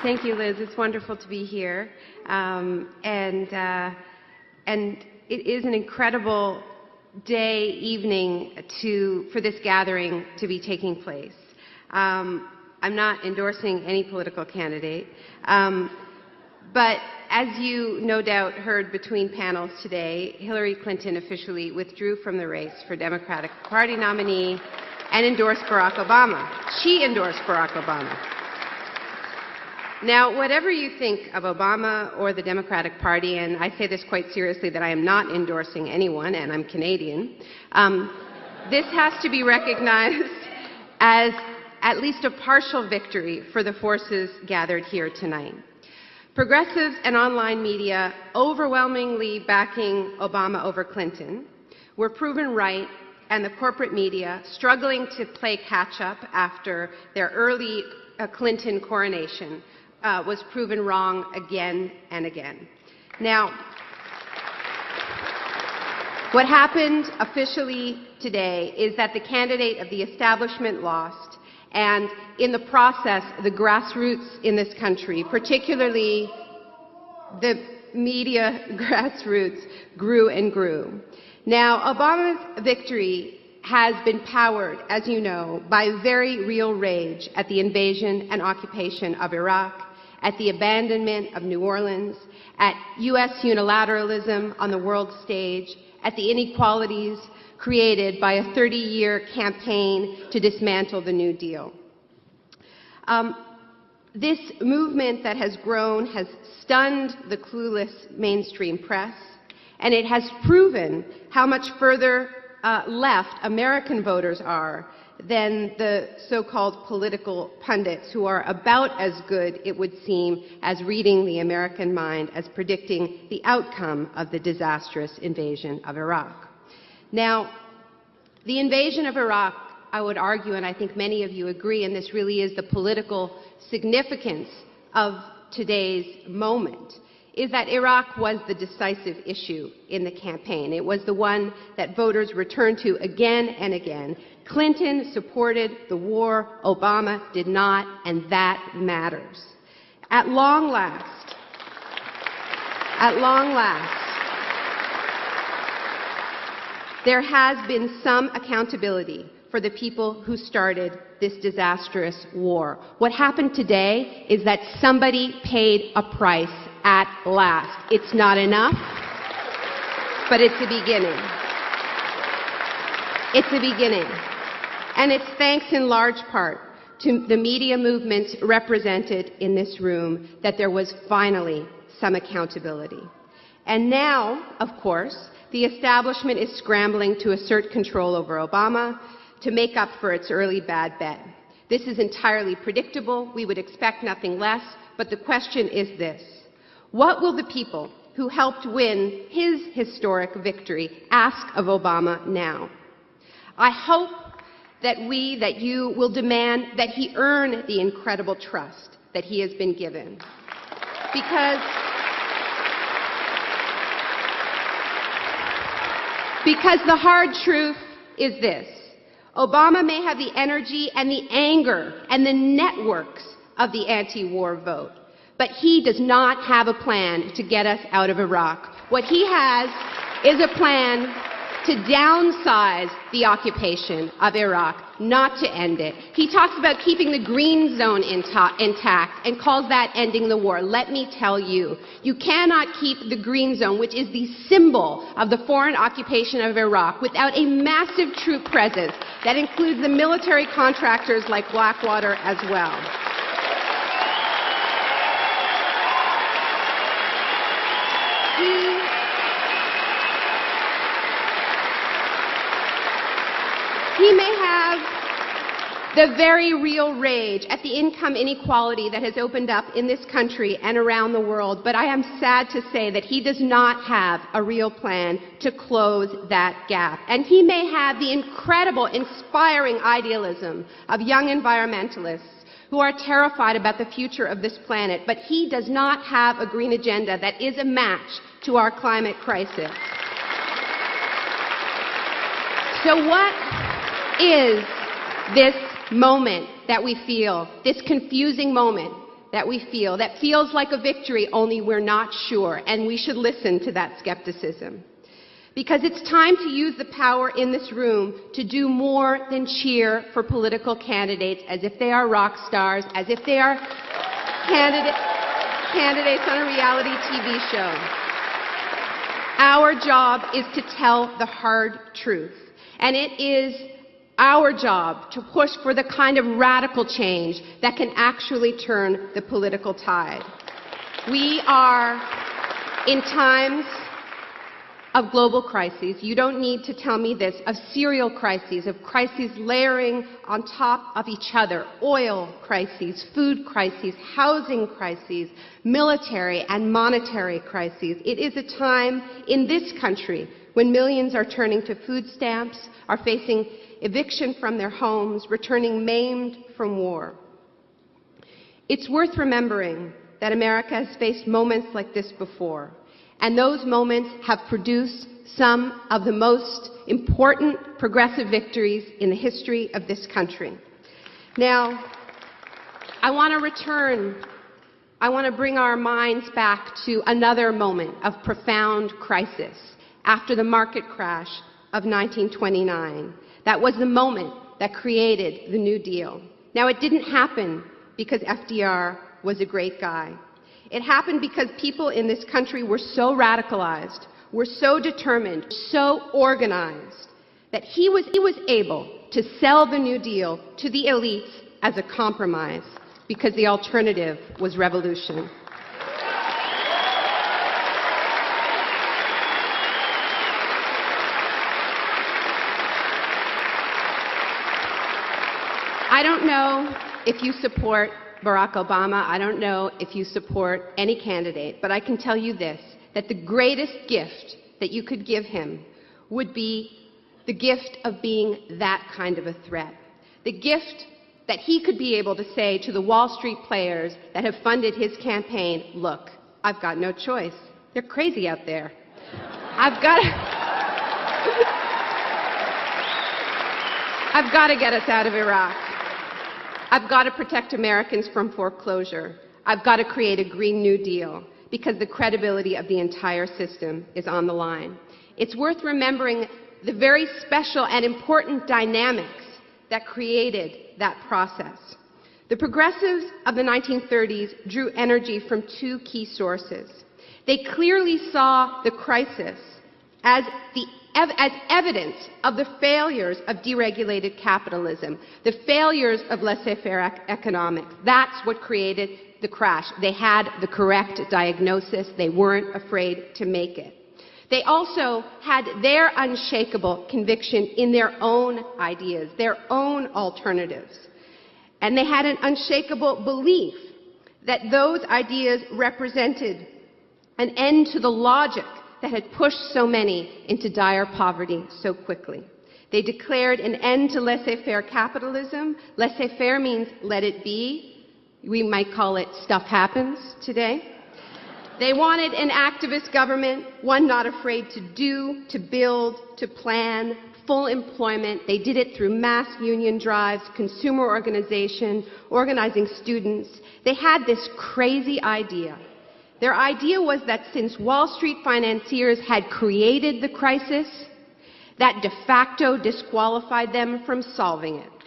Thank you, Liz. It's wonderful to be here. And it is an incredible day, evening for this gathering to be taking place. I'm not endorsing any political candidate, but as you no doubt heard between panels today, Hillary Clinton officially withdrew from the race for Democratic Party nominee and endorsed Barack Obama. She endorsed Barack Obama. Now, whatever you think of Obama or the Democratic Party, and I say this quite seriously that I am not endorsing anyone, and I'm Canadian, this has to be recognized as at least a partial victory for the forces gathered here tonight. Progressives and online media overwhelmingly backing Obama over Clinton were proven right, and the corporate media, struggling to play catch-up after their early Clinton coronation, was proven wrong again and again. Now, what happened officially today is that the candidate of the establishment lost, and in the process, the grassroots in this country, particularly the media grassroots, grew and grew. Now, Obama's victory has been powered, as you know, by very real rage at the invasion and occupation of Iraq, at the abandonment of New Orleans, at U.S. unilateralism on the world stage, at the inequalities created by a 30-year campaign to dismantle the New Deal. This movement that has grown has stunned the clueless mainstream press, and it has proven how much further left American voters are than the so-called political pundits, who are about as good, it would seem, as reading the American mind, as predicting the outcome of the disastrous invasion of Iraq. Now, the invasion of Iraq, I would argue, and I think many of you agree, and this really is the political significance of today's moment, is that Iraq was the decisive issue in the campaign. It was the one that voters returned to again and again. Clinton supported the war, Obama did not, and that matters. At long last, there has been some accountability for the people who started this disastrous war. What happened today is that somebody paid a price at last. It's not enough, but it's a beginning. It's a beginning. And it's thanks in large part to the media movements represented in this room that there was finally some accountability. And now, of course, the establishment is scrambling to assert control over Obama to make up for its early bad bet. This is entirely predictable. We would expect nothing less, but the question is this: what will the people who helped win his historic victory ask of Obama now? I hope that you will demand that he earn the incredible trust that he has been given. Because the hard truth is this: Obama may have the energy and the anger and the networks of the anti-war vote, but he does not have a plan to get us out of Iraq. What he has is a plan to downsize the occupation of Iraq, not to end it. He talks about keeping the green zone intact and calls that ending the war. Let me tell you, you cannot keep the green zone, which is the symbol of the foreign occupation of Iraq, without a massive troop presence that includes the military contractors like Blackwater as well. He may have the very real rage at the income inequality that has opened up in this country and around the world, but I am sad to say that he does not have a real plan to close that gap. And he may have the incredible, inspiring idealism of young environmentalists who are terrified about the future of this planet, but he does not have a green agenda that is a match to our climate crisis. So what is this moment that we feel, this confusing moment that we feel that feels like a victory, only we're not sure, and we should listen to that skepticism. Because it's time to use the power in this room to do more than cheer for political candidates as if they are rock stars, as if they are candidates on a reality TV show. Our job is to tell the hard truth, and it is our job to push for the kind of radical change that can actually turn the political tide. We are in times of global crises. You don't need to tell me this, of serial crises, of crises layering on top of each other, oil crises, food crises, housing crises, military and monetary crises. It is a time in this country when millions are turning to food stamps, are facing eviction from their homes, returning maimed from war. It's worth remembering that America has faced moments like this before, and those moments have produced some of the most important progressive victories in the history of this country. Now, I want to bring our minds back to another moment of profound crisis after the market crash of 1929. That was the moment that created the New Deal. Now, it didn't happen because FDR was a great guy. It happened because people in this country were so radicalized, were so determined, so organized, that he was able to sell the New Deal to the elites as a compromise, because the alternative was revolution. I don't know if you support Barack Obama. I don't know if you support any candidate, but I can tell you this, that the greatest gift that you could give him would be the gift of being that kind of a threat. The gift that he could be able to say to the Wall Street players that have funded his campaign, look, I've got no choice. They're crazy out there. I've got to get us out of Iraq. I've got to protect Americans from foreclosure. I've got to create a Green New Deal, because the credibility of the entire system is on the line. It's worth remembering the very special and important dynamics that created that process. The progressives of the 1930s drew energy from two key sources. They clearly saw the crisis as evidence of the failures of deregulated capitalism, the failures of laissez-faire economics. That's what created the crash. They had the correct diagnosis. They weren't afraid to make it. They also had their unshakable conviction in their own ideas, their own alternatives. And they had an unshakable belief that those ideas represented an end to the logic that had pushed so many into dire poverty so quickly. They declared an end to laissez-faire capitalism. Laissez-faire means let it be. We might call it stuff happens today. They wanted an activist government, one not afraid to do, to build, to plan, full employment. They did it through mass union drives, consumer organization, organizing students. They had this crazy idea. Their idea was that since Wall Street financiers had created the crisis, that de facto disqualified them from solving it.